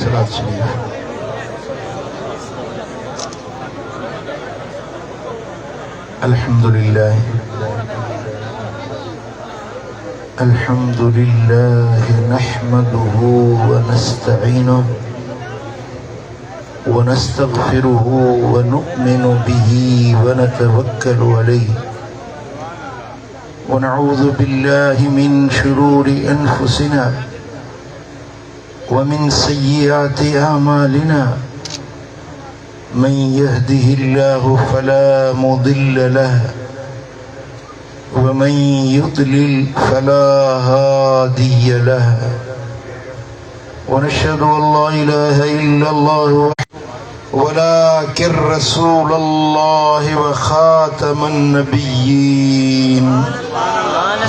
सलात शरीफ। अल्हम्दुलिल्लाह अल्हम्दुलिल्लाह नहमदुहु व नस्तईनुहु व नस्तगफिरुहु व नु'मिनु बिही व नतवक्कलु अलैहि व नऊज़ु बिल्लाहि मिन शुरूरि अनफुसिना व मिन सय्यिआति अमालिना मन यहदिहिल्लाहु फला मुदिल्ल लहु व मन युद्लिल फला हादिय लहु व नशहदु अल्ला इलाहा इल्लल्लाहु वलाकिन रसूलुल्लाहि व खातमन नबिय्यीन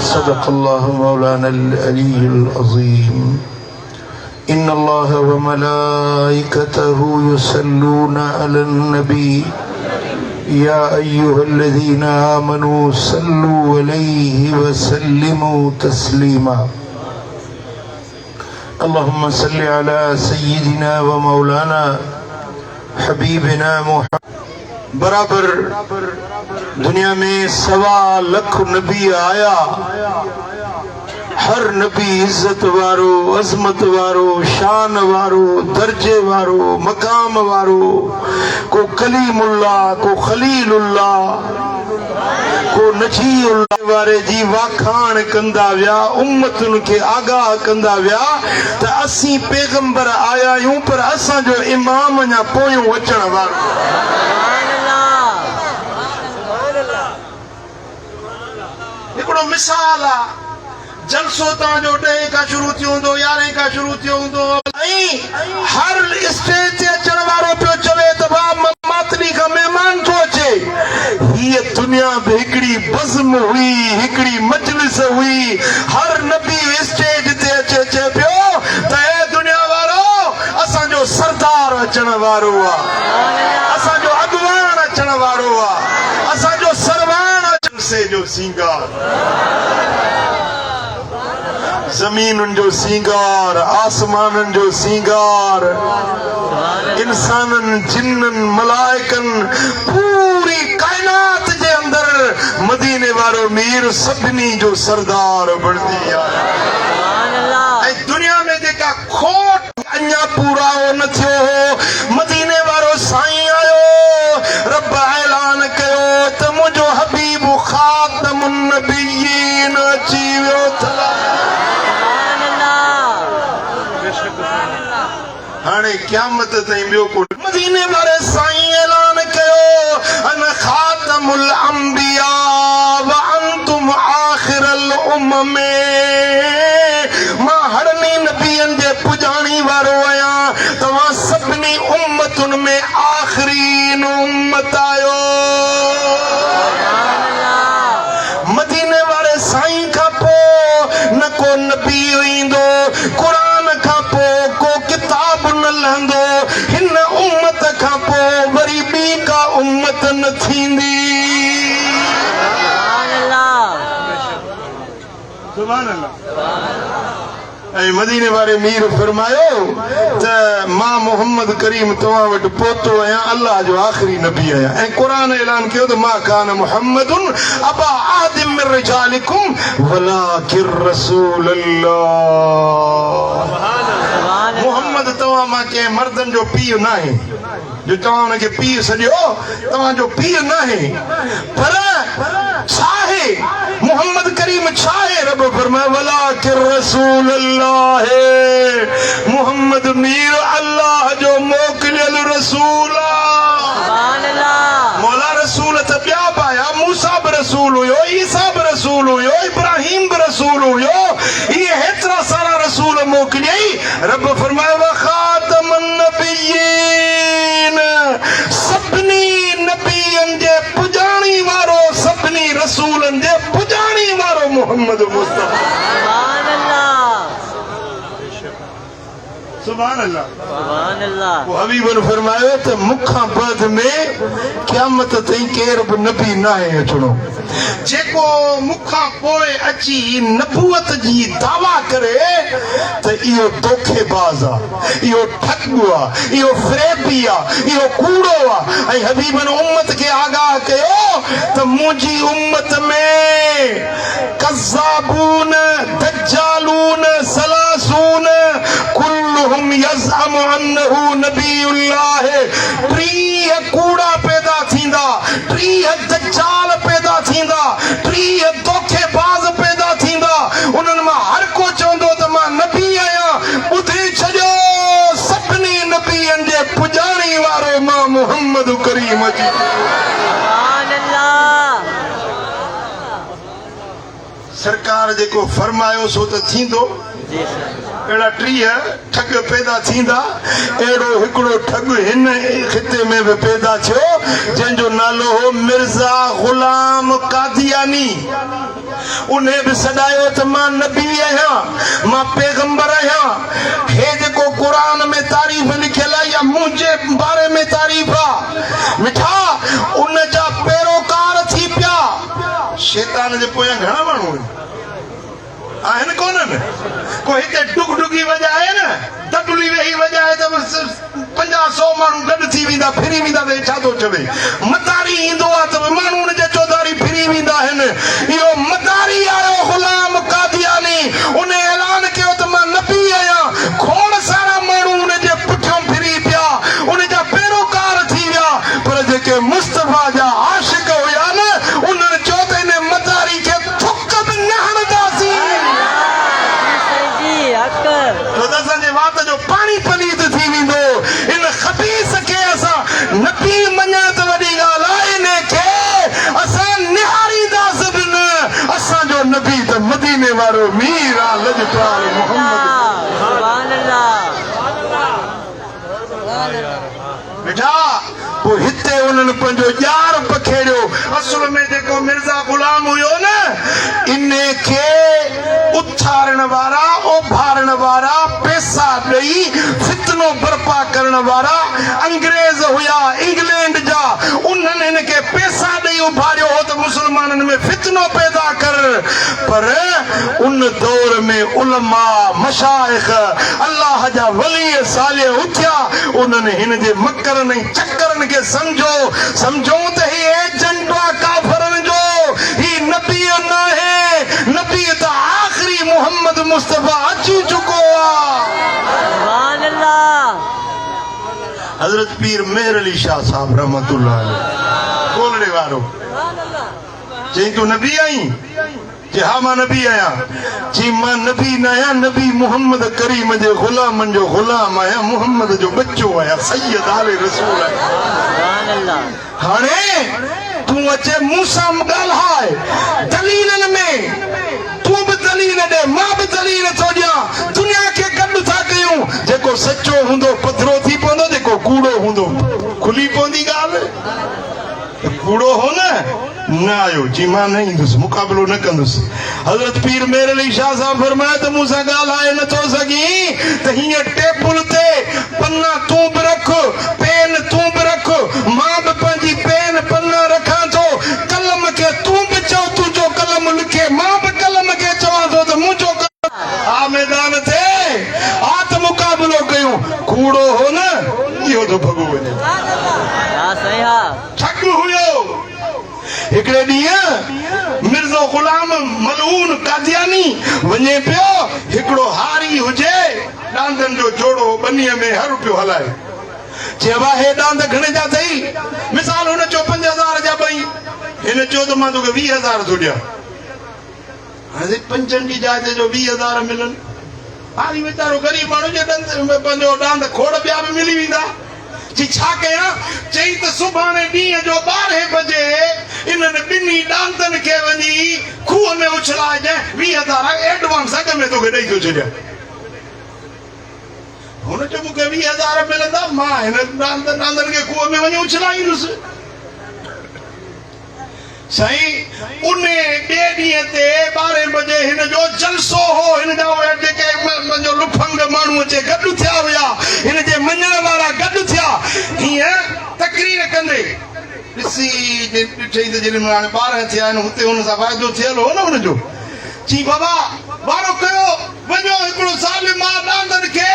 सदक़ल्लाहु मौलानल अलीयुल अज़ीम। इन्नल्लाह व मलाइकतहु युसल्लूना अलन नबी या अय्युहल्लज़ीना आमनू सल्लू अलैहि व सल्लिमू तस्लीमा। अल्लाहुम्मा सल्लि अला सय्यिदिना व मौलाना हबीबिना मुहम्मद। बराबर दुनिया में 1.25 लाख नबी आया, हर नबी इज्जत वारो, अजमत वारो, शान वारो, दर्जे वारो, मकाम वारो। को कलीमुल्लाह, को खलीलुल्लाह, को नजीउल्लाह वारे जी वाखाण कंदा विया, उम्मतुन के आगाह कंदा विया त असी पैगंबर आया यूं पर असा जो इमाम अञा पोयों अचण वारो। हिकिड़ो मिसाल आ, जलसो तव्हांजो 10 खां शुरू थियो हूंदो, 11 खां शुरू थियो हूंदो, ऐं हर स्टेज ते अचण वारो पियो चवे त मातली खां महिमान थो अचे। हीअ दुनिया में हिकिड़ी बज़्म हुई, हिकिड़ी मजलिस हुई, हर नबी स्टेज ते अचे पियो त हे दुनिया वारो, असांजो सरदार अचण वारो आहे, असांजो अॻवान अचण वारो आहे, असांजो सरवान से जो सिंगार, ज़मीनुनि जो सिंगार, आसमाननि जो सिंगार, इंसाननि, जिन्ननि, मलाइकनि, पूरी कायनात जे अंदर मदीने वारो मीर सभिनी जो सरदार बणजी आया। ऐं दुनिया में जेका खोट अञा पूराओ न थियो हो, मदीने वारो साईं आयो, रब ऐलान कयो त मुंहिंजो हबीब खातमुन नबिय्यीन अची वियो थला। हाणे क़यामत ताईं ॿियो को मदीने वारे साईं ऐलान कयो अन खातमुल अंबिया व अंतुम आखिरल उम्म। मां हरनी नबियनि जे पुजाणी वारो आहियां, तव्हां सभिनी उम्मतुनि में आखिरीन उम्मत आयो। मदीने वारे साईं खां पोइ न को नबी ईंदो, क़ुरान खां पोइ को किताब न लहंदो, हिन उम्मत खां पोइ वरी ॿी का उम्मत न थींदी। सुभान अल्लाह। ऐं मदीने वारे मीर फरमायो त मां मोहम्मद करीम तव्हां वटि पहुतो आहियां, अल्लाह जो आख़िरी नबी आहियां। ऐं क़ुरान ऐलान कयो त मा कान मुहम्मदुन अबा आदिम मिन रिजालिकुम वलाकिन रसूलुल्लाह। मोहम्मद तव्हां मां कंहिं मर्दनि जो पीउ न आहे, जो तव्हां हुनखे पीउ सॼो, तव्हांजो पीउ न आहे, पर छा आहे मोहम्मद करीम छा आहे? रब फरमाए वलाकिन रसूलुल्लाह, मोहम्मद मीर अल्लाह जो मोकिलियल रसूल आहे। मौला रसूल त ॿिया बि आया, मूसा बि रसूल हुयो, ईसा बि रसूल हुयो, इब्राहिम बि रसूल हुयो, इहे हेतिरा सारा रसूल मोकिलियई। रब फरमाए व खातमुन नबिय्यीन, सभिनी नबियनि जे पुजाणी वारो, सभिनी रसूलनि जे पुजाणी वारो मोहम्मद मुस्तफा। सुभान अल्लाह। सुभान अल्लाह। वो हबीबन फरमायो त मुखा बाद में क़यामत ताईं केर बि नबी न आहे अचणो जेको मुखा पोइ अची नबूवत जी दावा करे त इहो धोखेबाज़ आहे, इहो ठॻ आहे, इहो फ़रेबी आहे, इहो कूड़ो आहे। ऐं हबीबन उम्मत खे आगाह कयो त मुंहिंजी उम्मत में कज़्ज़ाबून दज्जालून सलासून कुल्लुहुम यज़अमु अन्नहु नबीउल्लाह। 30 कूड़ा पैदा थींदा, 30 दज्जाल पैदा थींदा, 30 धोखेबाज़ पैदा थींदा। उन्हनि मां हर को चवंदो त मां नबी आहियां। ॿुधी छॾियो सभिनी नबीअनि जे पुॼाणी वारो मां मुहम्मद करीम जी। सुभान अल्लाह। सरकार जेको फरमायो सो त थींदो। जी सर। अहिड़ा 30 ठग पैदा थींदा। अहिड़ो हिकिड़ो ठग हिन ख़िते में बि पैदा थियो जंहिंजो नालो हो मिर्ज़ा ग़ुलाम कादियानी। उन बि सॾायो त मां नबी आहियां, मां पैगंबर आहियां। हे जेको क़ुरान में तारीफ़ लिखियल आहे या मुंहिंजे बारे में तारीफ़ आहे मिठा उन जा पैरोकार थी पिया। शैतान जे पोयां घणा माण्हू आहिनि कोन्हनि? को हिते डुगडुगी वॼाए न दबली वेही वॼाए त 50-100 माण्हू गॾु थी वेंदा, फिरी वेंदा त छा थो चवे। मदारी ईंदो आहे त माण्हू हुन जे चौधारी फिरी वेंदा आहिनि। इहो मदारी आयो ग़ुलाम कादियानी। उन ऐलान कयो त मां नबी आहियां। खोड़ सारा माण्हू उन जे पुठियां फिरी पिया, उन जा पैरोकार थी विया। पर जेके मुस्तफ़ा जा आशिक हुया न उन्हनि चयो त इन मदारी खे थुक बि न हणंदासीं। छो त असांजे वात जो पाणी पलीत थी वेंदो। इन ख़बीस खे असां नबी मञण त वॾी ॻाल्हि आहे, इन खे असां निहारींदासीं बि न। असांजो नबी त मदीने वारो मीर आहे, लजपाल मोहम्मद। सुभान अल्लाह। बेटा पोइ हिते उन्हनि पंहिंजो ॼार पखेड़ियो। असुल में जेको मिर्ज़ा ग़ुलाम हुयो न इन खे उथारण वारा उभारण वारा पैसा ॾेई फितनो बर्पा करण वारा अंग्रेज हुया इंग्लैंड जा। उन्हनि हिन खे पैसा ॾेई उभारियो हो त मुसलमाननि में फितनो पैदा कर। पर उन दौर में उलमा मशाइख अल्लाह जा वली सालिह उथिया। उन्हनि हिन जे मकरनि ऐं चकरनि खे सम्झो त ही एजेंट आहे काफ़रनि जो, ही नबी न आहे। नबी त आख़िरी मोहम्मद मुस्तफ़ा अची चुको आहे। सुभान अल्लाह। हज़रत पीर मेहर अली शाह साहब रहमतुल्लाह अलैह ॻोल्हणे वारो चई तूं नबी आहीं? जे हा मां नबी आहियां। चई मां नबी न आहियां, नबी मुहम्मद करीम जे ग़ुलामनि जो ग़ुलाम आहियां, मुहम्मद जो बच्चो आहियां, सैयद आले रसूल आहियां। सुभान अल्लाह। हाणे तूं अचे मूं सां ॻाल्हाए दलीलनि में। तूं बि दलील ॾे, मां बि दलील थो ॾियां। दुनिया खे गॾु था कयूं। जेको सचो हूंदो पधरो थी पवंदो, जेको कूड़ो हूंदो खुली पवंदी ॻाल्हि। कूड़ो हो न आयो जी मां न ईंदुसि, मुक़ाबिलो न कंदुसि। हज़रत पीर मेहर अली शाह साहब फरमाया त मूं सां ॻाल्हाए नथो सघीं त हीअं टेबल ते पन्ना तूं बि रख, पेन तूं बि रख, मां बि पंहिंजी पेन पन्ना रखां थो। कलम खे तूं बि चओ तुंहिंजो कलम लिखे, मां बि कलम खे चवां थो त मुंहिंजो कलम। मैदान ते आत मुक़ाबिलो कयूं। कूड़ो हो न इहो थो भॻो वञे। ठग हुयो। हिकिड़े ॾींहुं मिर्ज़ो ग़ुलाम मलऊन कादियानी वञे पियो। हिकिड़ो हारी हुजे ॾांदनि जो जोड़ो बनीअ में हर पियो हलाए। चइबो हे ॾांद घणे जा अथई? मिसाल हुन चयो 5000 जा ॿई। हिन चयो त मां तोखे 20000 थो ॾियां। हाणे 5 जी जाइ ते जो 20000 मिलनि। हारी वीचारो ग़रीब माण्हू जे पंहिंजो ॾांद खोड़ ॿिया बि मिली वेंदा। जी छा कयां? चई त सुभाणे ॾींहं जो 12 बजे इन्हनि ॿिन्ही ॾांदनि खे वञी खूह में उछलाइजांइ। 20000 एडवांस अॻ में तोखे ॾेई थो छॾियां। हुन चयो मूंखे 20000 मिलंदा, मां हिन ॾांदनि खे खूह में वञी उछलाईंदुसि। साईं उन ॿिए ॾींहं ते 12 बजे हिन जो जलसो हो हिन जा उहे जेके मुंहिंजो लुफंग माण्हू अचे गॾु थिया हुया हिन जे मञण वारा गॾु थिया हीअं तकरीर कंदे ॾिसी ॾिठई त जॾहिं हाणे 12 थिया आहिनि हुते हुन सां फ़ाइदो थियल हो न हुनजो चई बाबा वारो कयो वञो हिकिड़ो ज़ालिम ॾांदनि खे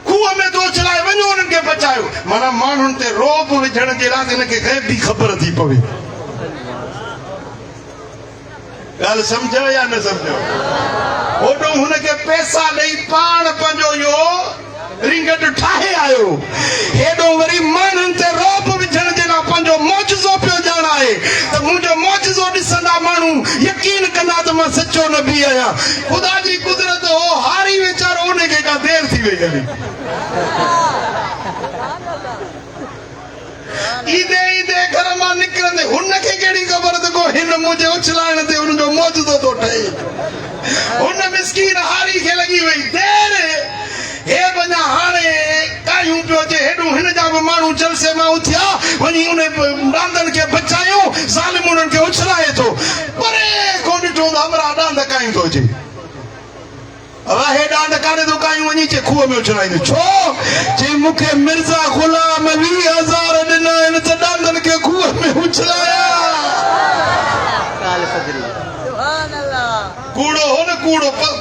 खूह में थो चलाए वञो उन्हनि खे बचायो माना माण्हुनि ते रोब विझण जे लाइ हिनखे ग़ैब जी ख़बर थी पवे ॻाल्हि सम्झो या न सम्झो ओॾो हुनखे पैसा ॾेई पाण पंहिंजो इहो रिंगट ठाहे आयो हेॾो वरी माण्हुनि ते रोब विझण जे लाइ पंहिंजो मौजज़ो पियो ॼाणाए त मुंहिंजो मौजज़ो ॾिसंदा माण्हू यकीन कंदा त मां सचो नबी आहियां ख़ुदा जी कुदरत हो हारी वीचारो उनखे का देर थी वई हली ईदे ईदे घर मां निकिरंदे हुनखे कहिड़ी ख़बर त को हिन मुंहिंजे उछलाइण ते हुनजो मौजूदो थो ठहे हुन मिस्कीन हारी खे लॻी वई देर हे वञा हाणे कायूं पियो अचे हेॾो हिन जा बि माण्हू जलसे मां उथिया वञी उन ॾांदनि खे बचायो ज़ालिम उन्हनि खे उछलाए थो परे खां ॾिठो त हमरा ॾांद कायूं थो अचे हे ॾांद काॾे थो कायूं वञी चे खूह में उछलाईंदो छो चई मूंखे मिर्ज़ा ग़ुलाम 20,000 ॾिना आहिनि त ॾांदनि खे खूह में उछलाया कूड़ो हो न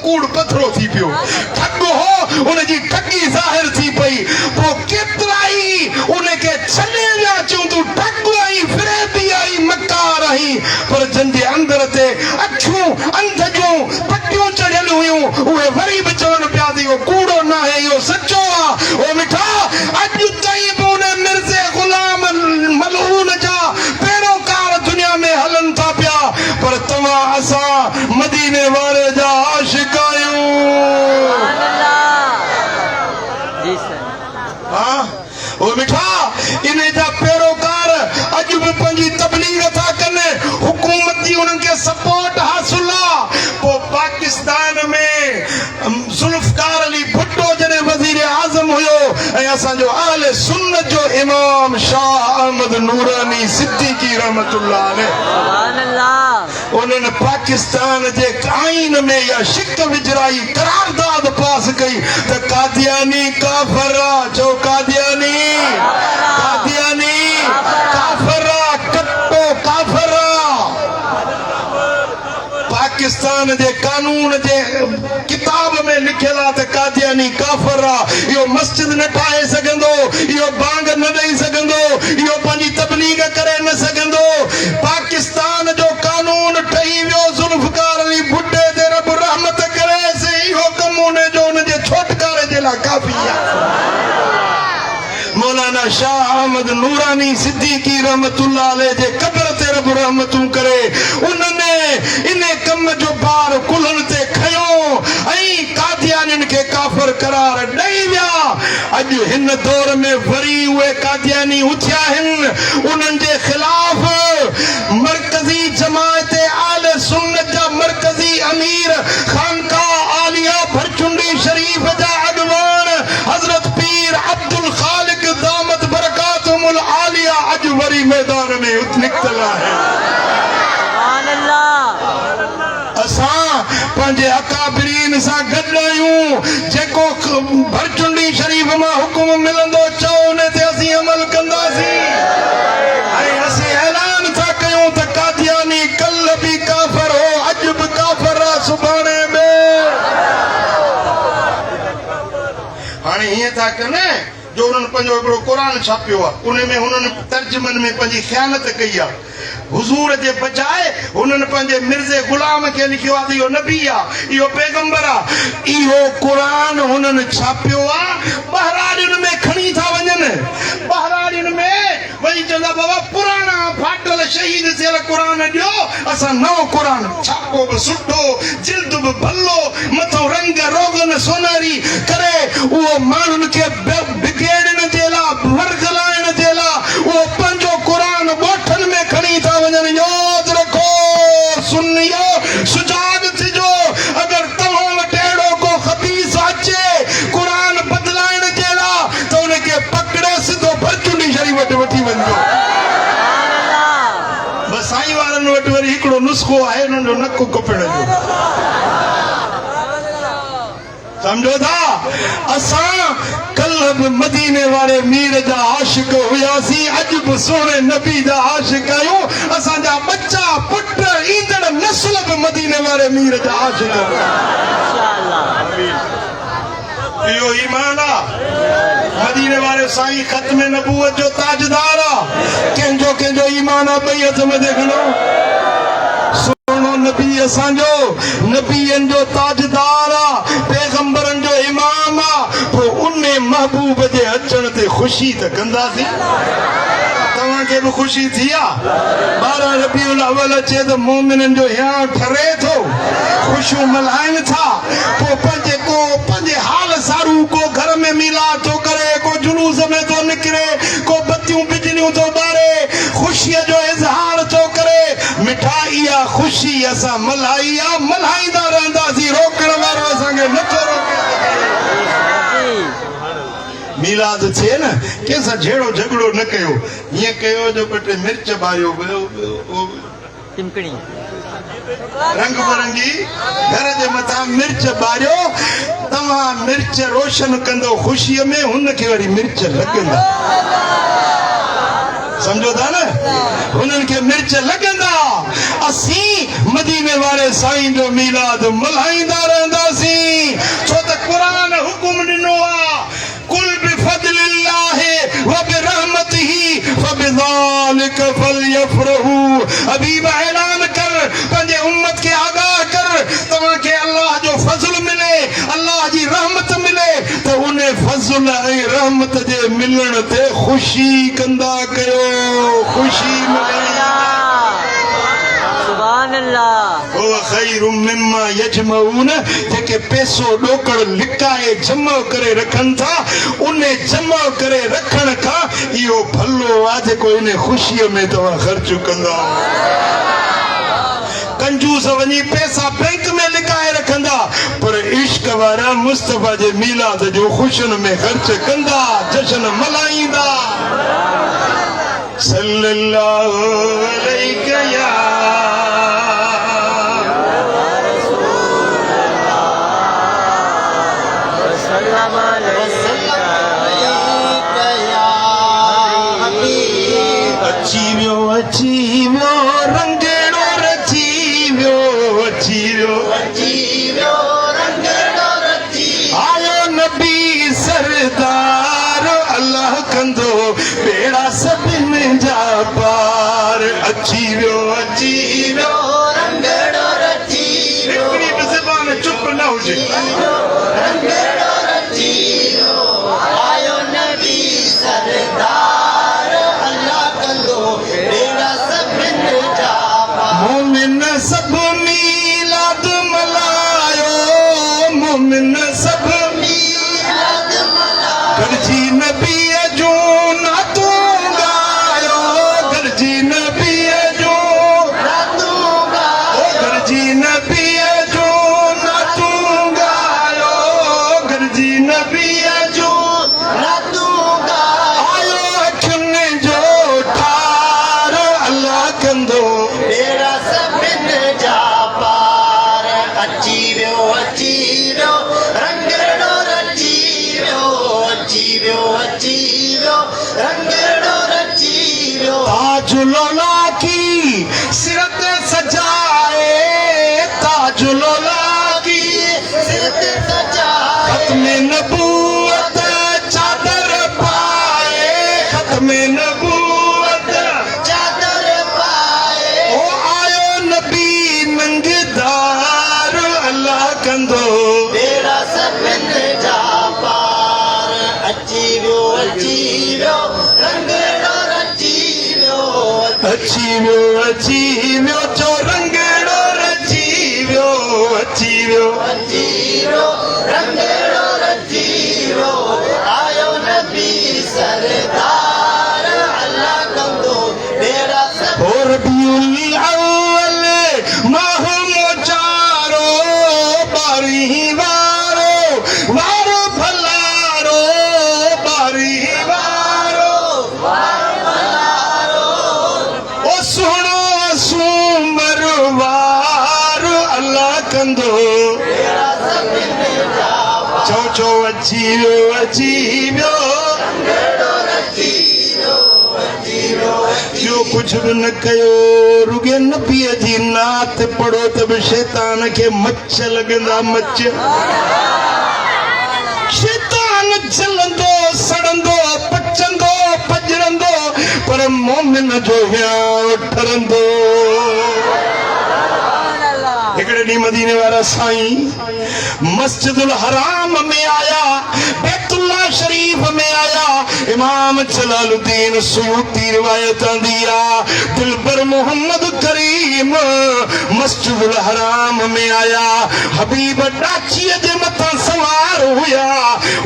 कूड़ पथरो थी पियो ठग हो उनजी ठगी ज़ाहिर थी पई पोइ केतिरा ई उनखे छॾे विया चऊं तूं ठग आई फ़रेबी आई मकार आई पर जंहिंजे अंदर ते अखियूं अंध जूं पटियूं चढ़ियल हुयूं उहे वरी बि चवनि पिया थी इहो कूड़ो न आहे इहो सचो आहे ओ मिठा अॼु ताईं बि उन मिर्ज़े ग़ुलाम मलऊन जा पैरोकार दुनिया में हलनि था पिया पर तव्हां असां मदीने वारे जा आशिक़ आहियूं ओ मिठा इन जा पैरोकार अॼु बि पंहिंजी तबलीग था कनि हुकूमत जी उन्हनि खे सपोर्ट हासिल आहे पोइ पाकिस्तान में ज़ुल्फ़कार अली भुट्टो जॾहिं वज़ीर आज़म हुयो ऐं असांजो अहले सुन्नत जो इमाम शाह अहमद नूरानी सिद्दीकी रहमतुल्लाह अलैह उन्हनि पाकिस्तान जे आईन में या शिक विझराई करारदाद पास कई त कादियानी काफ़र जो कादियानी काफ़र कट्टो काफ़र पाकिस्तान जे कानून जे किताब में लिखियल आहे त कादियानी काफ़र आहे इहो मस्जिद न ठाहे सघंदो इहो बांग न ॾेई सघंदो इहो पंहिंजी तबलीग करे न सघंदो पाकिस्तान जो कानून ठही वियो ज़ुल्फ़कार अली भुट्टे ते रब रहमत करे से इहो कमु उन जो उनजे छोटकारे जे लाइ काफ़ी आहे मौलाना शाह अहमद नूरानी सिद्दीकी रहमतुल्लाह अलैह जे क़ब्र ते रब रहमतूं करे उन्हनि इन कम जो भार कुल्हनि ते खयो ऐं कादियानियुनि खे काफ़िर करार ॾेई विया अॼु हिन दौर में वरी उहे कादियानी उथिया आहिनि उन्हनि जे ख़िलाफ़ मरकज़ी जमायत आले सुन्नत जा मरकज़ी अमीर खानकाह आलिया भरचुंडी शरीफ जा अॻवान हज़रत पीर अब्दुल ख़ालिक दामत बरकातुहुल आलिया अॼु वरी मैदान में निकितल आहिनि असां पंहिंजे अकाबिरीन सां गॾु आहियूं जेको भरचुंडी शरीफ मां हुकुम मिलंदो चओ उन ते असीं अमल कंदासीं ऐं असीं ऐलान था कयूं त कादियानी कल्ह बि काफ़िर हो अॼु बि काफ़िर आहे सुभाणे बि हाणे हीअं था कनि जो उन्हनि पंहिंजो हिकिड़ो क़ुरान छापियो आहे उन में हुननि तर्जुमनि में पंहिंजी ख़यानत कई आहे हुज़ूर जे बजाए हुननि पंहिंजे मिर्ज़े ग़ुलाम खे लिखियो आहे त इहो नबी आहे इहो पैगंबर आहे इहो क़ुरान हुननि छापियो आहे ॿाहिराड़ियुनि में खणी था वञनि ॿाहिराड़ियुनि में वञी चवंदा बाबा पुराणा फाटल शहीद थियल क़ुरान ॾियो असां नओं क़ुरान छापो बि सुठो जिल्द बि भलो मथां रंग रोगन सोनारी करे उहो माण्हुनि खे बिगेड़ण जे लाइ वरगलाइण जे लाइ उहो पंहिंजो क़ुरान ॻोठनि में खणी था वञनि यादि रखो सुन्नियो सुजाग थिजो अगरि तव्हां वटि अहिड़ो को ख़बीस अचे क़ुरान बदिलाइण जे लाइ त उनखे पकड़े सिधो भरचुंडी शरीफ वटि वठी वञिजो बसि साईं वारनि नुस्ख़ो आहे उन्हनि जो नक कुपण जो समझो था असां कल बि मदीने वारे मीर जा आशिक हुयासीं अॼु बि सोणे नबी जा आशिक आहियूं असांजा बच्चा पुट ईंदड़ नस्ल बि मदीने वारे मीर जा आशिक इहो ईमान आहे मदीने वारे साईं ख़त्म नबूवत जो ताजदार आहे कंहिंजो कंहिंजो ईमान आहे ॿई हथ में देखणो सोनो नबी असांजो नबीअनि जो ताजदार आहे पैगंबरनि जो इमाम आहे पोइ उन महबूब जे अचण ते ख़ुशी त कंदासीं तव्हांखे बि ख़ुशी थी आहे 12 रबीउल अव्वल अचे त मोमिननि जो हियां ठरे थो ख़ुशियूं मल्हाइनि था पोइ पंहिंजे हाल सारू को घर में मीलाद थो करे को जुलूस में थो निकिरे को बतियूं बिजलियूं थो ॿारे ख़ुशीअ जो इज़हार थो करे मिठा इहा ख़ुशी असां मल्हाई आहे मल्हाईंदा रहंदासीं रोकण वारो असांखे नथो रोके मीलाद थिए न कंहिंसां झेड़ो झगड़ो न कयो हीअं कयो जो ॿ टे मिर्च ॿारियो चिमकणी रंग बिरंगी घर जे मथां मिर्च ॿारियो तव्हां मिर्च रोशन कंदो ख़ुशीअ में हुनखे वरी मिर्च लॻंदा समझो था न हुननि खे मिर्च लॻंदा असीं मदीने वारे साईं जो मीलाद मल्हाईंदा रहंदासीं छो त क़ुरान हुकुम ॾिनो आहे कुल बिफज़लिल्लाहि व बिरहमतिही फबिज़ालिक फलयफ़रहू हबीब ऐलान कर पंहिंजे उम्मत खे आगाह कर तव्हांखे अल्लाह जो फज़ल मिले अल्लाह जी रहमत मिले त उन फज़ल ऐं रहमत जे मिलण ते ख़ुशी कंदा कयो ख़ुशी जेके पैसो ॾोकड़ लिकाए जमा करे रखनि था उन जमा करे रखण खां इहो भलो आहे जेको इन ख़ुशीअ में तव्हां ख़र्च कंदा कंजूस वञी पैसा बैंक में लिकाए रखंदा पर इश्क वारा मुस्तफा जे मीलाद जो ख़ुशियुनि में ख़र्च कंदा जश्न मल्हाईंदा सल्लल्लाहु अलैहि या अची वियो रंगेड़ो रची वियो आयो नबी सरदार अल्लाह कंदो बेड़ा सभिनि जा पार अची वियो रंगेड़ो रची वियो हिकिड़ी बि ज़बान चुप न हुजे रंगेड़ो रची वियो आयो नबी सरदार अल्लाह कंदो बेड़ा सभिनि जा पार मोमिन सब मीलाद मल्हायो मोमिन सब मीलाद मल्हायो गॾिजी नबीअ जो नातो ॻायो गॾिजी नबीअ जो नातो ॻायो गॾिजी नबीअ जो नातो ॻायो गॾिजी नबीअ जो नातो ॻायो आयो अखियुनि जो ठार अल्लाह कंदो बेड़ा सभिनि जा पार अची वियो रंगेड़ो रची वियो रंगेड़ो रची वियो ताजुलोला की सिर ते सजाए ताजुलोला की सिर ते सजाए ख़त्म नबूवत चादर पाए ख़त्म नबूवत चादर पाए ओ आयो नबी नंगदार अल्लाह कंदो बेड़ा सभिनि जा पार अची वियो रंगेड़ो रची वियो जो रंगेड़ो रची वियो रंगेड़ो रची वियो आयो नबी सरदार अल्लाह कंदो बेड़ा रबीउल अव्वल माह मोचारो बारी वारो भलारो बारी वारो ओ सुनो सूमर जो कुछ भी न कयो रुगे नबीअ जी नात पढ़ो त बि शैतान खे मच्छ लॻंदा मच्छ शैतान जलंदो सड़ंदो पचंदो पजरंदो पर मोमिन जो हियां ठरंदो हिकिड़े ॾींहुं मदीने वारा साईं मस्जिदुल हराम में आया बैतुल्लाह शरीफ में आया इमाम जलालुद्दीन सुयूती रिवायत आंदी आहे दिलबर मोहम्मद करीम मस्जिदुल हराम में आया हबीब डाचीअ जे मथां सवार हुया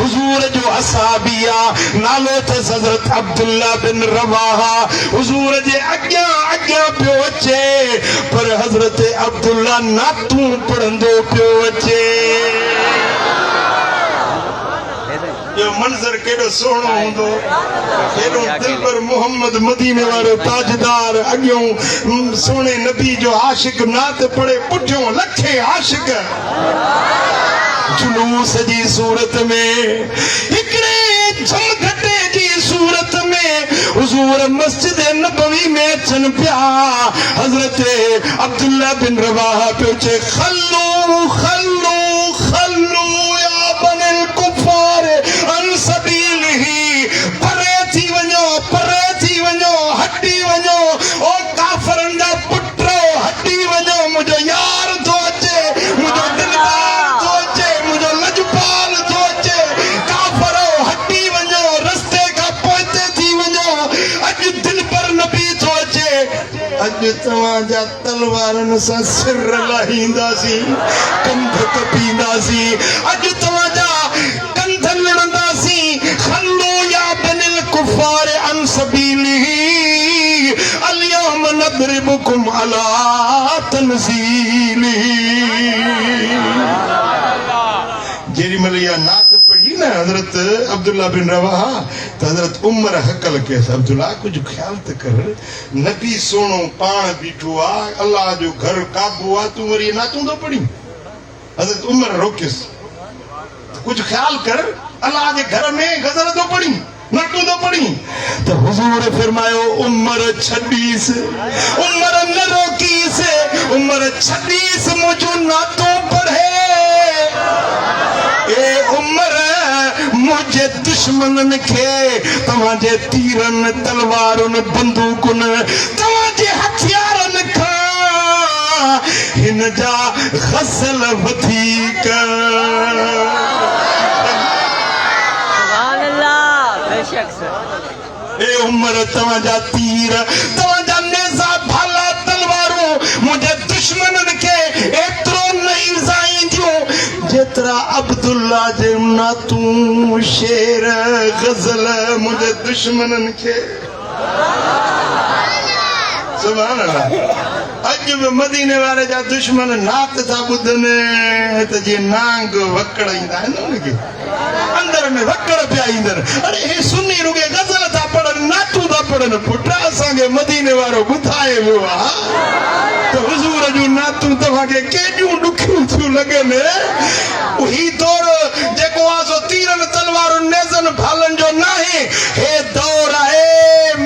हुजूर जो असहाबिया नालो त हज़रत अब्दुल्ला बिन रवाहा हुजूर जे अॻियां अॻियां पियो अचे पर हज़रत अब्दुल्ला नातूं पढ़ंदो पियो अचे यो मंज़र केॾो सुहिणो हूंदो केॾो दिलबर मोहम्मद मदीने वारो ताजदार अॻियों सोने नबी जो आशिक नात पढ़े पुठियों लखे आशिक जुलूस जी सूरत में हिकिड़े झमघटे जी सूरत में हुजूर मस्जिद नबवी में अचनि पिया हज़रत अब्दुल्ला बिन रवाहा पियो चए खल्लू खल्लू खल्लू या बनिल कुफार अन सबीलिही परे थी वञो हटी वञो ओ काफरनि जा पुटो हटी वञो मुंहिंजो यार थो अचे मुंहिंजो दिलदार थो अचे मुंहिंजो लजपाल थो अचे काफरो हटी वञो रस्ते खां पोइते थी वञो अॼु दिल पर नबी थो अचे अॼु तव्हांजा तलवारनि सां सिर लाहींदासीं कंध कपींदासीं अॼु तव्हांजा कंध लड़ंदासीं खल्लू या बनिल कुफार अन सबीलिही अल्यौम नदरिबुकुम अला तनज़ीलिही जेरी मलिया नात पढ़ी ना हजरत अब्दुल्ला बिन रवाहा तो हजरत उमर हकल के अब्दुल्ला कुछ ख्याल त कर नबी सोनो पान बीठो आ अल्लाह जो घर काबू आ तू वरी नातूं तो पढ़ी हजरत उमर रोकियस कुछ ख्याल कर अल्लाह के घर में गजल तो पढ़ी नातूं तो पढ़ी तो हुजूर फरमायो उमर छडीस उमर न रोकीस उमर छडीस मुझो नातों पढ़े ए उमर मुझे दुश्मनन खे तव्हांजे तीरन तलवारुन बंदूकुन तव्हांजे हथियारन खां हिन जा गसल वधीक सुभान अल्लाह बेशक सर ए उमर तव्हांजा तीर तव्हांजा नेज़ा भाला तलवारूं मुंहिंजे दुश्मनन खे एतिरो न ईंदियूं जेतिरा अब्दुल्ला जे नातूं शेर गज़ल मुंहिंजे दुश्मनन खे सुभान अल्लाह अॼु बि मदीने वारे जा दुश्मन नात था ॿुधनि त जीअं नांग वकड़ ईंदा आहिनि उनखे अंदर में वकड़ पिया ईंदड़ अरे हे सुन्नी रुगे गज़ल था पढ़नि नातूं था पढ़नि पुट असांखे मदीने वारो ॿुधाए वियो आहे त हुजूर जूं नातूं तव्हांखे केॾियूं ॾुखियूं थियूं लॻनि ही दौर जेको आहे सो तीरनि तलवारुनि नेज़नि भालनि जो नाहे हे दौर आहे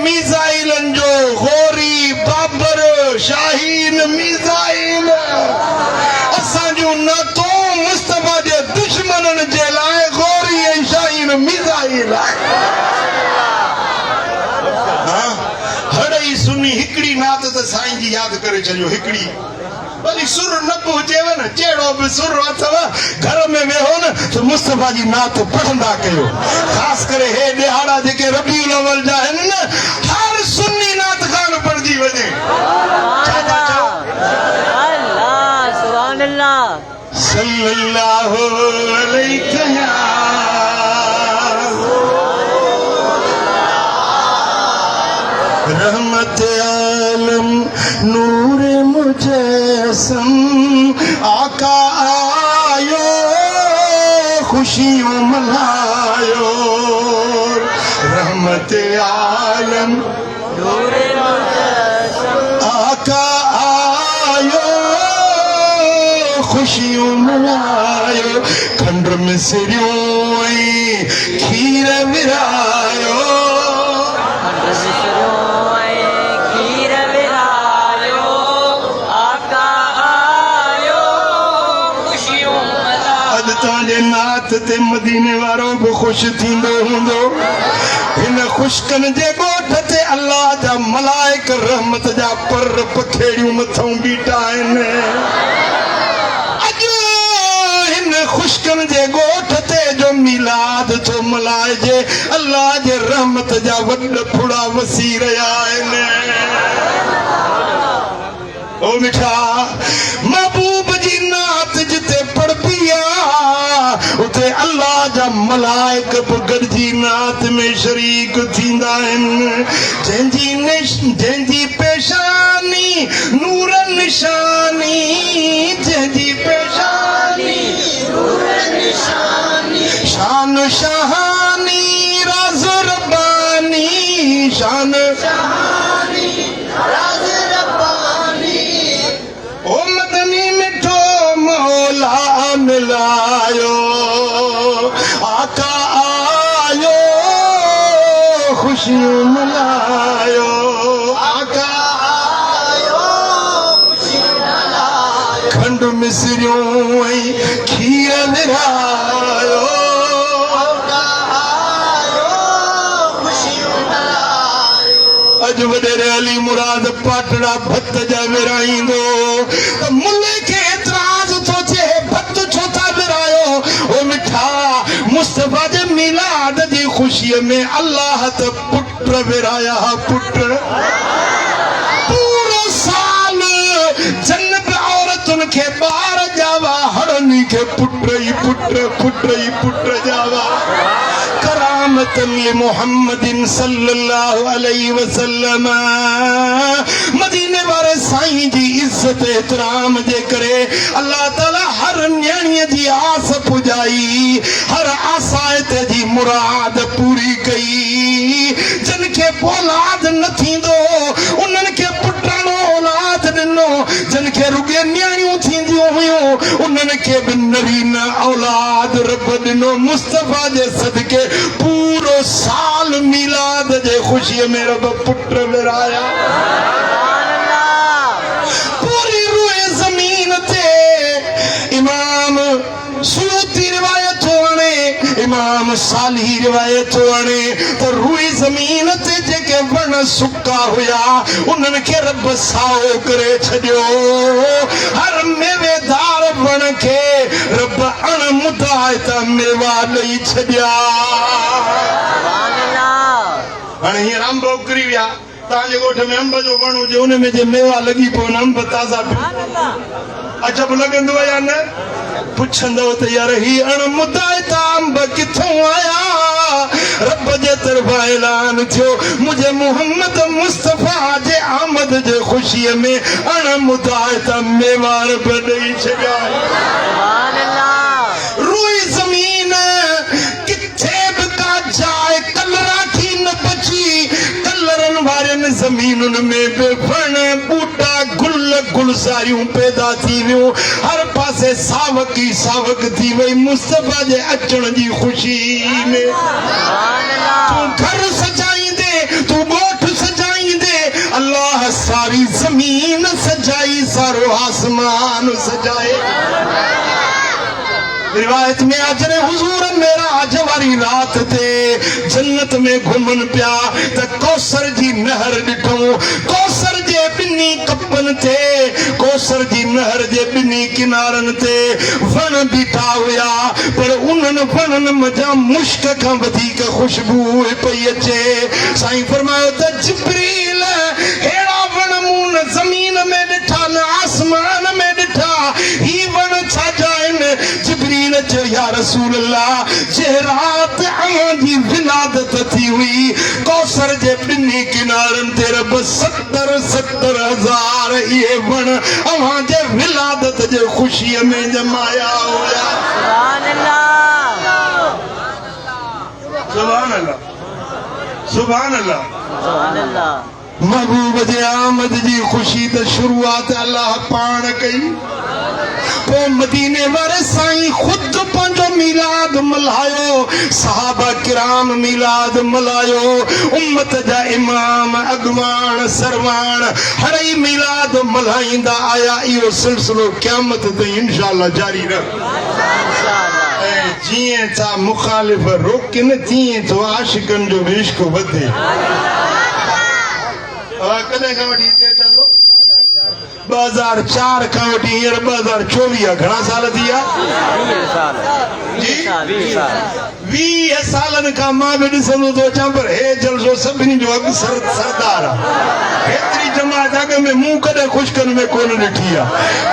मीज़ाइलनि जो गोरी बाबर शाहीन मीज़ाइल असां जूं नातूं मुस्तफा जे दुश्मननि जे लाइ गोरी ऐं शाहीन मीज़ाइल हड़ई सुनी हिकिड़ी नात त साईं जी यादि करे छॾियो हिकिड़ी भली सुर न बि हुजेव न जहिड़ो बि सुर अथव घर में वेहो न त मुस्तफा जी नात पढ़ंदा कयो ख़ासि करे हे ॾिहाड़ा जेके रबीउल अव्वल जा आहिनि न हर सुन्नी नात ख़ान पढ़जी वञे अल्लाह सुभान अल्लाह सल्लल्लाहु अलैहि रहमत आलम नूर मुजस्सम आका आयो खुशियों मनायो रहमत आलम नूर मुजस्सम आका आयो खुशियों मनायो खंड मिसरियों खीर विरायो खंड मिसरियो खीर विरायो आका आयो खुशियों अज ताजे नाथ ते मदीने वारो भी खुश थींदो हुंदो इन खुशकन जे गोठ ते अल्लाह जा मलाइक रहमत जा पर पखेड़ियूं मथों बीठा आहिनि अॼु हिन खुशकन जे गोठ ते जो मिलाद थो मल्हाइजे अल्लाह जे रहमत जा वॾ फुड़ा वसी रहिया आहिनि ओ मिठा महबूब जी नात जिते पढ़बी उते अल्लाह जा मलाइक बि गॾिजी नात में शरीक थींदा आहिनि जंहिंजी पेशानी नूर निशानी जंहिंजी पेशानी नूर निशानी शान शहानी राज़ रब्बानी शान शहानी राज़ रब्बानी ओ मदनी मिठो मौला मिलायो आका आयो खुशियों मिलायो आका आयो खुशियों मिलायो खंड मिसरियों खीर विरायो आका आयो खुशियों मिलायो अज वडेरे अली मुराद पाटड़ा भत जा विराईंदो त मुल्ले के एतराज थो थे भत छो था विरायो ओ मिठा मुस्तफा जे मिलाद जी खुशी में अल्लाह त पुत्र विराया पुत्र पूरो साल जन्नत औरतुन के बार जावा हड़नी के पुत्र ही पुत्र जावा करामतन li मुहम्मदिन सल्लल्लाहु अलैहि वसल्लम मदीने वाले साईं जी इज्जत एहतराम जे करे अल्लाह ताला हर न्याणीअ जी आस पुजाई हर आसायत जी मुराद पूरी कई जिन खे औलाद न थींदो उन्हनि खे पुटनो औलाद ॾिनो जिन खे रुगे न्याणियूं थींदियूं हुयूं उन्हनि खे बि नवीना औलाद रब ॾिनो मुस्तफा जे सदके पूरो साल मिलाद जे ख़ुशीअ में रब पुट विराया पूरी रूए ज़मीन ते इमाम सुयूती रिवायत आणे इमाम साली रिवायत आणे त रूए ज़मीन ते जेके वण सुका हुया उन्हनि खे रब साओ करे छॾियो हर मेवेदार वण खे रब अण मुदाइता मेवा ॾेई छॾिया हाणे हींअर अंब उकरी विया तव्हांजे ॻोठ में अंब जो वण हुजे उन में जे मेवा लॻी पवनि अंब ताज़ा अजब लॻंदो आहे या न पुछंदव त यार ही अण मुदाइता अंब किथों आया रब जे तरफ़ां ऐलान थियो मुंहिंजे मोहम्मद मुस्तफा जे आमद जे ख़ुशीअ में अण मुदाइता मेवा रब ॾेई छॾिया रूई ज़मीन किथे बि का जाइ कलराखी न बची कलरनि वारनि ज़मीनुनि में बि वण ॿूटा गुल गुलज़ारियूं पैदा थी वियूं हर पासे सावक ई सावक थी वई मुस्तफा जे अचण जी ख़ुशी में तूं घर सजाईंदे तूं ॻोठ सजाईंदे अल्लाह सारी ज़मीन सजाई सारो आसमान सजाए रिवायत में अजरे हुजूर मेराज वारी रात ते जन्नत में घुमन पिया त कौसर जी नहर ॾिठो कौसर जे ॿिन्ही कपन ते कौसर जी नहर जे ॿिन्ही किनारनि ते वण बीठा हुया पर उन्हनि वणनि मज़ा मुश्क खां वधीक खुशबू पई अचे साईं फरमायो त जिब्रील अहिड़ा वण मूं न ज़मीन में ॾिठा न आसमान में ॾिठा ही वण छाजा आहिनि जिब्रील चयो या रसूल अल्लाह जे रात अवांजी विलादत थी हुई कौसर जे ॿिन्ही किनारनि ते रब 70,000 इहे वण अवांजे विलादत जे ख़ुशीअ में जमाया हुया सुभान अल्लाह सुभान अल्लाह महबूब जे आमद जी ख़ुशी त शुरूआत अल्लाह पाण कई पो मदीने वारे साईं खुद पंजो मिलाद मल्हायो सहाबा किराम मिलाद मल्हायो उम्मत जा इमाम अगवान सरवान हरई मिलाद मल्हाईंदा आया इहो सिलसिलो क़यामत ताईं इंशाअल्लाह जारी रह जिए ता मुखालिफ रोकन तीए तो आशिकन जो इश्क वधे कदे का वठी ते चलो 2004 का वठी हींअर 2024 घणा साल थी विया 20 सालनि खां मां बि ॾिसंदो थो अचां पर हे जलसो सभिनी जो अॻु सरदार आहे हेतिरी जमात अॻ में मूं कॾहिं खुशकनि में कोन ॾिठी आहे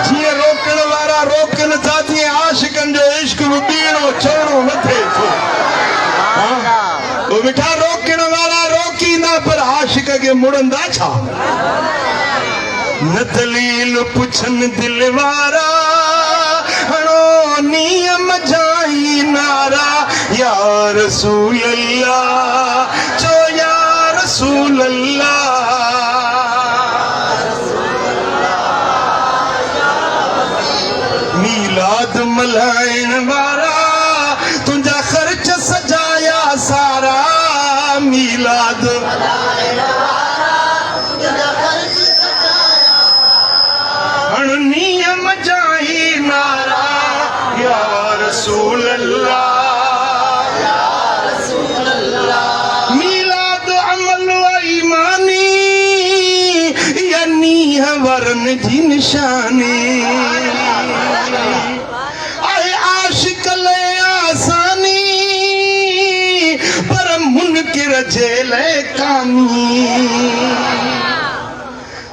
जीअं रोकण वारा रोकनि था तीअं आशिकनि जो इश्क बि बीहणो चवणो न थिए थो मिठा रोकण वारा रोकींदा पर आशिक खे मुड़ंदा छा न दलील पुछन दिल वारा हणो नियम जाई नारा या रसूल अल्लाह चो या रसूल अल्लाह मीलाद मल्हाइण वारा तुंहिंजा ख़र्च सजाया सारा मीलाद नियम जाही नारा या रसूल अल्लाह मीलाद अमल व ईमानी यानी वरन जी निशानी आए आशिक ले आसानी पर मुनकिर झेले कानी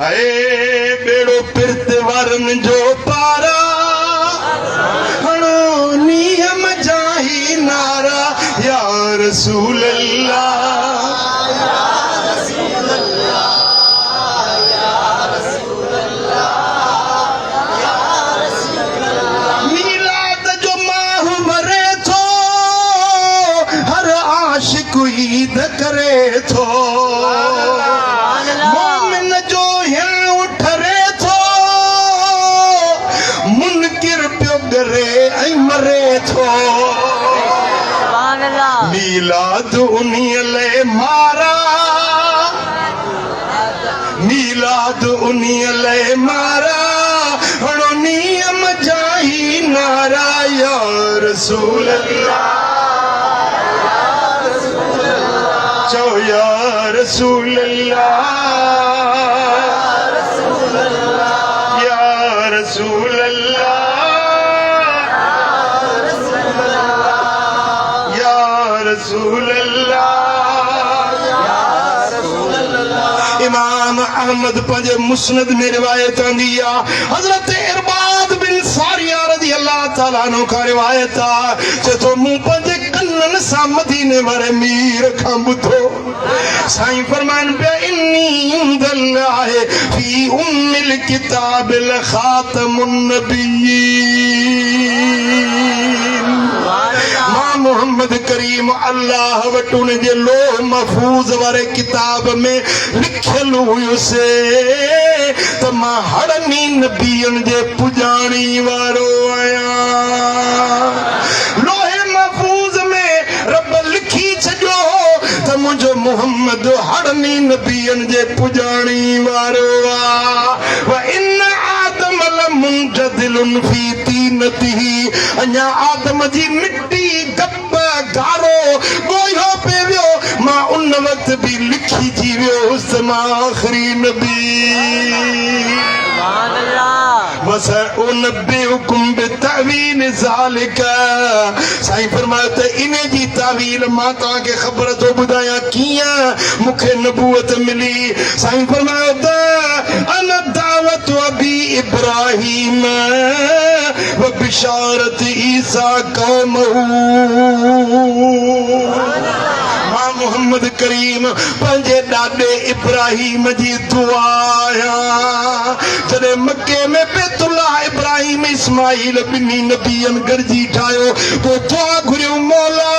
आए बेड़ो पिरत वारन जो पारा हणो नियम जाही नारा या रसूल अल्लाह मीलाद जो माह वरे थो हर आशिक ईद करे थो मोमिन जो मरे थो मीलाद उन्हीं ले मारा मीलाद उन्हीं ले मारा हणो नियम जाही नारा या रसूल अल्लाह चो या रसूल अल्लाह या रसूल अल्लाह रसूल अल्लाह इमाम अहमद पंजे मुस्नद में रिवायत आंदी आ हजरत इरबाद बिन सारिया रज़ी अल्लाह ताला अन्हु का रिवायत आ जो मूं पंजे कन्नन सां मदीने वारे मीर खां ॿुधो साईं फरमान पे इन्नी इंदल्लाहि फी उम्मिल किताबिल खातमुन नबिय्यीन मां मोहम्मद करीम अल्लाह वटुन जे लोह महफूज वारे किताब में लिखियल हुयुसे त मां हड़नी नबियन जे पुजाणी वारो आहियां लोहे महफूज में रब लिखी छॾियो त मुंहिंजो मोहम्मद हड़नी नबियन जे पुजाणी वारो आहे व इन आदम लमुंजदिलुन फी तीनतिही अञा आदम जी मिट्टी गप गारो गोयो पे वियो मां उन वक्त भी लिखी जी वियो हुस्न आखिरी नबी सुभान अल्लाह वस उनबे हुकुम बे तावील ज़ालिका साईं फरमायो त इन जी तावील मां तव्हां खे ख़बर थो ॿुधायां कीअं मूंखे नबूवत मिली साईं फरमायो त अन दावत अबी इब्राहीम व बिशारत ईसा कौमहू मां मोहम्मद करीम पंहिंजे ॾाॾे इब्राहीम जी दुआ जॾहिं मके में बैतुल्लाह इब्राहीम इस्माइल ॿिन्ही नबियनि गॾिजी ठाहियो पोइ दुआ घुरियो मौला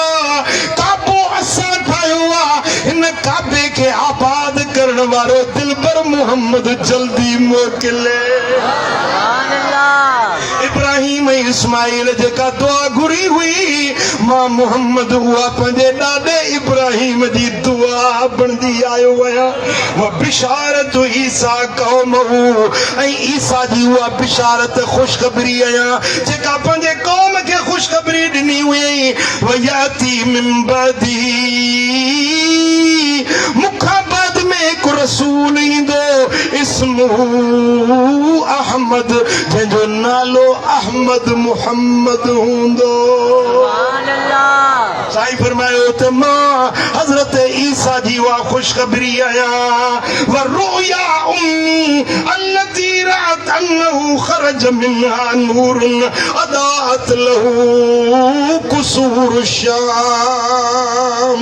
काबो असां ठाहियो आहे हिन काबे खे आबाद करण वारो दिलबर मोहम्मद जल्दी मोकिले इब्राहिम इस्माइल जेका दुआ घुरी हुई मां मोहम्मद हुआ पंजे ॾाॾे इब्राहिम जी दुआ बनदी आयो आया वो बिशारत ईसा कौम ऐं ईसा जी उहा बिशारत खुशखबरी आया जेका पंजे कौम खे खुशखबरी ॾिनी हुई वयाती मिन बदी मुखा बाद में एक रसूल ईंदो इस्मु अहमद जंहिंजो नालो अहमद मुहम्मद हूंदो साईं फरमायो त मां हज़रत ईसा जी उहा खुशखबरी आहियां वरुया उम्मी अल्लती रअत अन्नहु खरज मिन्हा नूरुन अदात लहू कुसूर शाम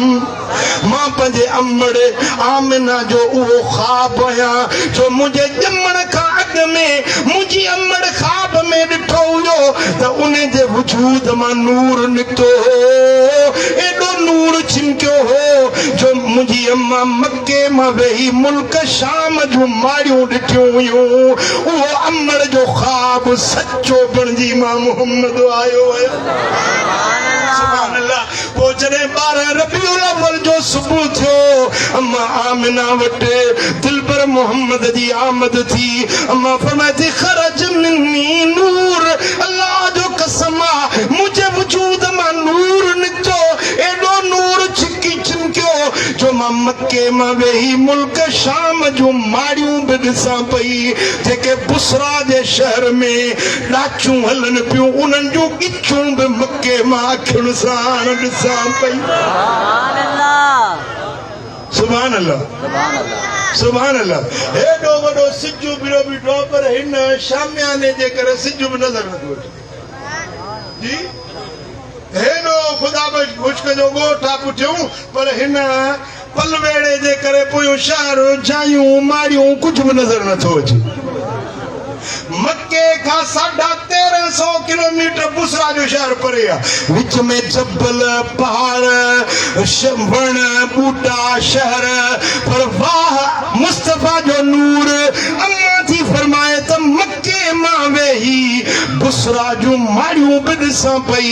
मां पंहिंजे अमड़ आमिना जो उहो ख्वाब आहियां जो मुंहिंजे ॼमण खां अॻु में मुंहिंजी अमड़ ख्वाब में ॾिठो हुयो त उन जे वजूद मां नूर निकितो हो एॾो नूर छिमकियो हो जो मुंहिंजी अम्मा मके मां वेही मुल्क शाम जूं माड़ियूं ॾिठियूं हुयूं उहो अमड़ जो ख्वाब सचो बणिजी मां मोहम्मद आयो सुभान अल्लाह पोइ जॾहिं 12 रबीउल अव्वल जो सुबुह थियो अम्मा आमिना वटि दिलबर मोहम्मद जी आमद थी अम्मा फरमाए थी खरज मिन्नी नूर अल्लाह जो कसम आहे मुंहिंजे वजूद मां नूर निकितो एॾो नूर छिकी चिमकियो जो मां मके मां वेही मुल्क शाम जूं माड़ियूं बि ॾिसां पई जेके बुसरा जे शहर में ॾाचूं हलनि पियूं उन्हनि जूं गिचूं बि मके मां अखियुनि सां ॾिसां पई सुभान अल्लाह सुभान अल्लाह एॾो वॾो सिजु बिरो बीठो पर हिन शामियाने जे करे सिजु बि नज़र नथो अचे जी हेॾो ख़ुदा खुश्क जो ॻोठ आहे पुठियूं पर हिन पलवेड़े जे करे पोयूं शहर जायूं माड़ियूं कुझु बि नज़र नथो अचे मक्के खां 1350 किलोमीटर बुसरा जो शहर परे आहे विच में जबल पहाड़ वण बूटा शहर पर वाह मुस्तफा जो नूर अम्मा थी फरमाए त मक्के मां वेही बुसरा जूं माड़ियूं बि ॾिसां पई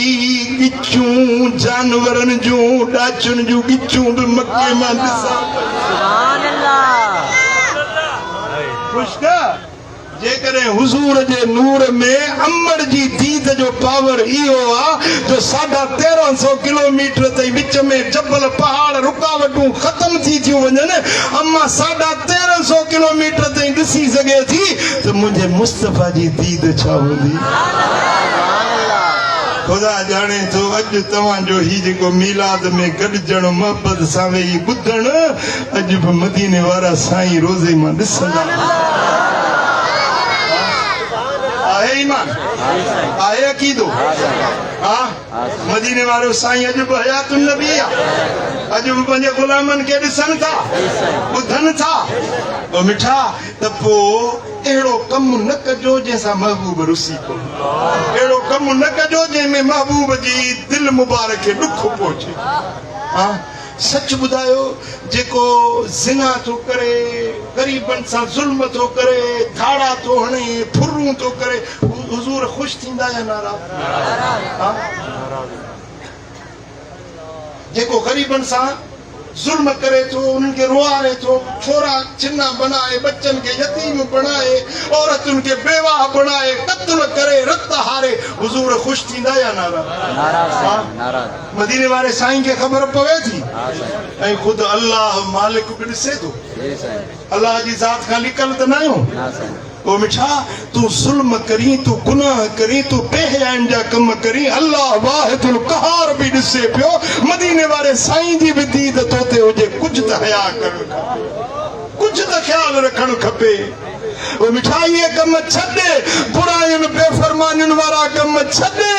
गिचूं जानवरनि जूं ॾाचुनि जूं गिचूं बि मक्के मां ॾिसां पई जेकॾहिं हुजूर जे नूर में अमड़ जी दीद जो पावर इहो आहे जो 1350 किलोमीटर ताईं विच में जबल पहाड़ रुकावटूं ख़तम थी थियूं वञनि अम्मा 1350 किलोमीटर ताईं ॾिसी सघे थी त मुंहिंजे मुस्तफ़ा जी दीद छा हूंदी ख़ुदा ॼाणे थो अॼु तव्हांजो ही जेको मीलाद में गॾिजण मोहबत सां वेही ॿुधण अॼु बि मदीने वारा साईं रोज़े मां ॾिसंदा आहे ईमान आहे अक़ीदो हाँ मदीने वारो साईं अॼु बि हयातुन नबी आहे अॼु बि पंहिंजे ग़ुलामनि खे ॾिसनि था ॿुधनि था ओ मिठा त पोइ अहिड़ो कमु न कजो जंहिंसां महबूब रुसी पवे अहिड़ो कमु न कजो जंहिंमें महबूब जी दिलि मुबारक खे ॾुख पहुचे हाँ सच ॿुधायो जेको ज़िना थो करे ग़रीबनि सां ज़ुल्म थो करे धाड़ा थो हणे फुरूं थो करे हुज़ूर ख़ुशि थींदा या नाराज़ जेको ग़रीबनि सां जुल्म करे थो उन्हनि खे रुआरे थो छोरा चिन्ना बनाए बच्चन के यतीम बनाए औरतुनि खे बेवाह बनाए क़त्ल करे रत हारे हुजूर ख़ुशि थींदा या नाराज़ मदीने वारे साईं खे ख़बर पवे थी ऐं ख़ुदि अल्लाह मालिक बि ॾिसे थो अल्लाह जी ज़ात खां लिकल त न आहियूं ओ मिठा तू जुल्म करी तू गुनाह करी तू बेहयाइन जा कम करी अल्लाह वाहिदुल क़हार भी ॾिसे पियो मदीने वारे साईं जी भी दीद तोते हुजे कुछ त हया करण कुछ त ख्याल रखण खपे ओ मिठा ये कम छॾे बुरायुनि बेफरमानियुनि वारा कम छॾे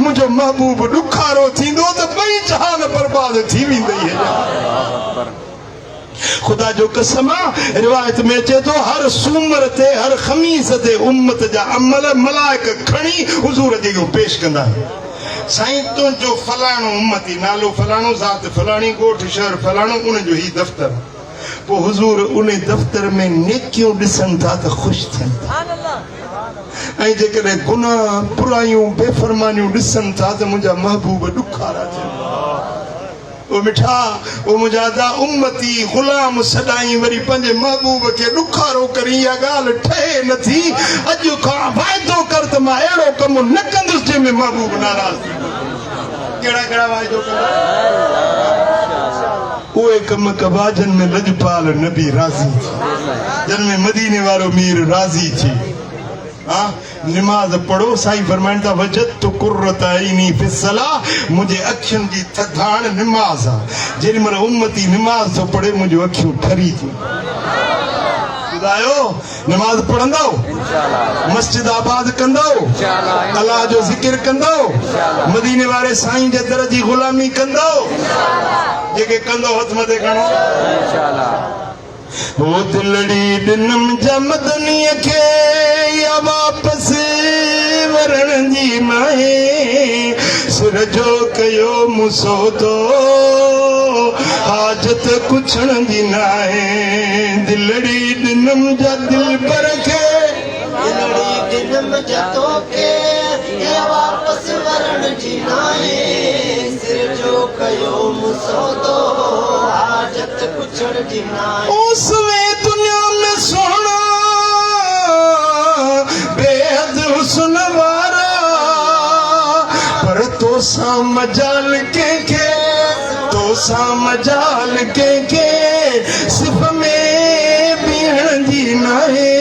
मुंहिंजो महबूब ॾुखारो थींदो त ॿई जहान बर्बाद थी वेंदई खुदा जो कसम रिवायत में अचे तो हर सूमर ते हर खमीस ते उम्मत जा अमल मलाइक खणी हुजूर जे पेश कंदा साईं तुंहिंजो फलाणो उम्मती नालो फलाणो ज़ात फलाणी ॻोठ शहर फलाणो उन जो ही दफ़्तर पोइ हुजूर उन दफ़्तर में नेकियूं ॾिसनि था त ख़ुशि थियनि था ऐं जेकॾहिं गुनाह बुरायूं बेफ़रमानियूं ॾिसनि था त मुंहिंजा महबूब ॾुखारा थियनि ओ मिठा ओ मुंहिंजा दा उम्मती ग़ुलाम सदाई वरी पंहिंजे महबूब खे ॾुखारो करी इहा ॻाल्हि ठहे नथी अॼु खां वाइदो कर त मां अहिड़ो कम न कंदुसि जंहिंमें महबूब नाराज़ थी कहिड़ा कहिड़ा वाइदो कर उहे कम कबाजन में लजपाल नबी राज़ी थी जन में मदीने वारो मीर राज़ी थी हाँ नमाज पढ़ो साईं फरमाइनि था वजत कुर्रत ऐनी फिसला मुंहिंजे अखियुनि जी थधाण नमाज आहे जेॾी महिल उम्मती नमाज थो पढ़े मुंहिंजूं अखियूं ठरी थियूं ॿुधायो नमाज पढ़ंदव मस्जिद आबाद कंदव अलाह जो ज़िक्र कंदव मदीने वारे साईं जे दर जी ग़ुलामी कंदव जेके कंदव हथ मथे खणो वो दिलड़ी दिनम जमदनीअ खे या वापसि वरण जी नाहे सिर जो कयो मुसौदो हाजत कुछण जी नाहे दिलड़ी दिनम जा दिलबर खे दिलड़ी दिनम जा तोखे या वापसि वरण जी नाहे सिर जो कयो मुसौदो हाजत कुछण जी नाहे उस वे दुनिया में सोना बेहद हुस्न वारा पर तो सा मजाल के तो सा मजाल के सिर्फ में बीहण जी नाहे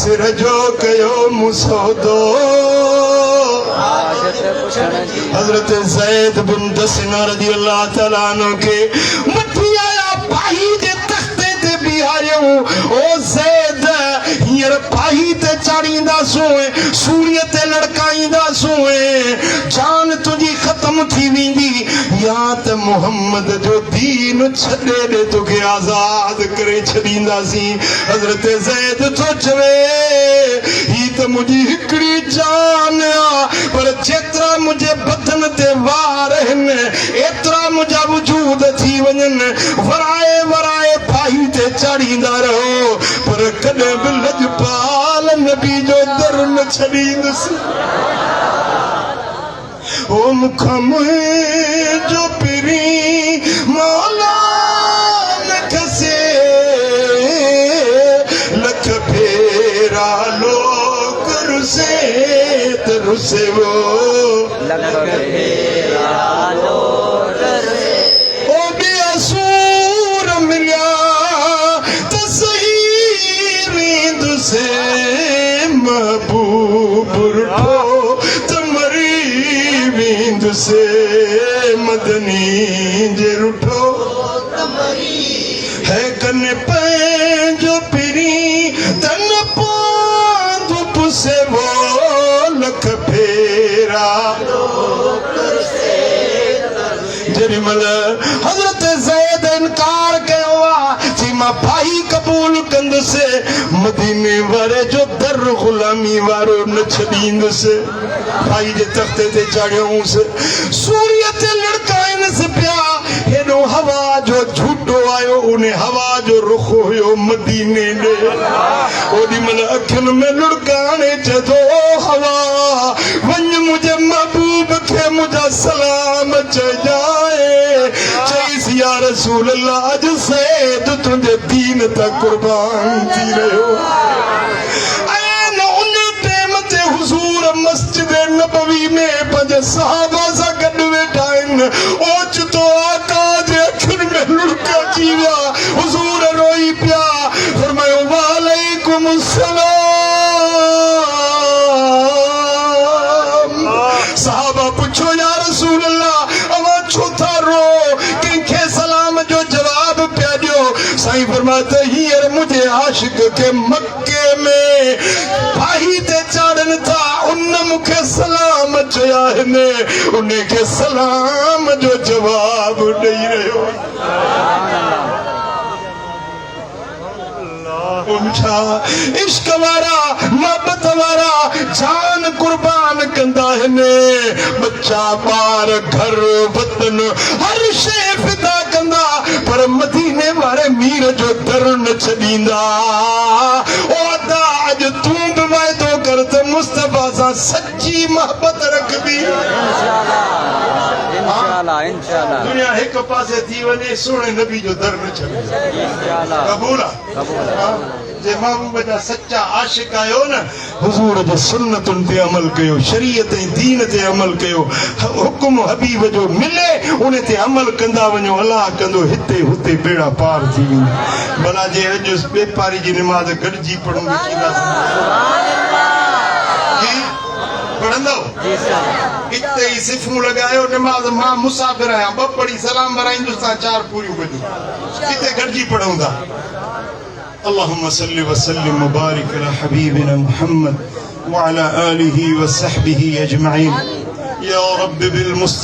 सिर जो कयो मुसौदो हजरत ज़ैद बिन दसना रज़ी अल्लाह तआला अन्हु के मथी आया पाही जे तख्ते ते बिहारियो ओ ज़ैद हींअर पाही ते चाढ़ींदा सोए सूरीअ ते लड़काईंदा सोए जान तुंहिंजी ख़त्म थी वेंदी या त मोहम्मद जो दीन छॾे ॾे तोखे आज़ाद करे छॾींदासीं हज़रत ज़ैद थो चवे ही त मुंहिंजी हिकिड़ी जान आहे पर जेतिरा मुंहिंजे बदन ते वार आहिनि एतिरा मुंहिंजा वजूद थी वञनि वराए वराए फाही ते चाढ़ींदा रहो पर कॾहिं बि लजपाल नबी जो दर न छॾींदुसि ओ मूंखां मुंहिंजो पिरी मौला न खसे लख फेरा लोग रुसे त रुसे वो ओ बेअसूर मिलिया त सही रींदुसे महबूब रुठो त मरी वेंदुसे मदनी जे रुठो है कन पंहिंजो पिरी तन पांधु पुसे वो लख फेरा जेॾी महिल हज़रत ज़ैद इनकार कयो आहे चई मां भाई क़बूल कंदुसि मदीने वारे जो दर ग़ुलामी वारो न छॾींदुसि भाई जे तख़्ते ते चाढ़ियोसि सूरीअ ते लड़काइनसि पिया हेॾो हवा जो झूठो आयो उन हवा जो रुख हुयो मदीने ॾे ओॾी महिल अखियुनि में लुड़काणे चए हवा वञ मुंहिंजे महबूब खे मुंहिंजा सलाम चइजाए चईसि या रसूल अल्लाह अॼु ज़ैद तुंहिंजे दीन त क़ुर्बान थी रहियो हुज़ूर मस्जिद नबवी में पंहिंजे सहाबा सां गॾु वेठा आहिनि ओचितो आका जे अखियुनि में लुड़क अची विया हुज़ूर रोई पिया फरमायो वालेकुम सलाम सहाबा पुछो या रसूल अल्लाह अवां छो था रो कंहिंखे सलाम जो जवाब पिया ॾियो साईं फरमाते हींअर मुंहिंजे आशिक खे मके में भाई ते चाढ़नि था उन मूंखे सलाम चया आहिनि उन खे सलाम जो जवाब ॾेई रहियो इश्क वारा मोहब्बत वारा जान कुर्बान कंदा आहिनि बच्चा ॿार घर वतन हर शइ फिदा कंदा पर मदीने वारे मीर जो दर न छॾींदा ओ अदा अॼु तूं बि वाइदो कर त मोहब्बत रखबी इंशाल्लाह इंशाल्लाह दुनिया एक पासे थी वने सोने नबी जो दर न छॾे इंशाल्लाह कबूल जे महबूब जा सच्चा आशिक आयो न हुजूर जे सुन्नतुनि ते अमल कयो शरीयत ऐं दीन ते अमल कयो हुकुम हबीब जो मिले उन ते अमल कंदा वञो अलाह कंदो हिते हुते बेड़ा पार थी वेंदा भला जे अॼु बेपारी जी निमाज़ गॾिजी पढ़ूं पढ़ंदो इते ही सिफूं लगायो नमाज मां मुसाफिर आहियां ॿ पढ़ी सलाम वराईंदुसि चार पूरियूं कजूं इते गॾिजी पढ़ूं था اللهم صل وسلم وبارك على حبيبنا محمد وعلى آله وصحبه أجمعين يا رب بالمصطفى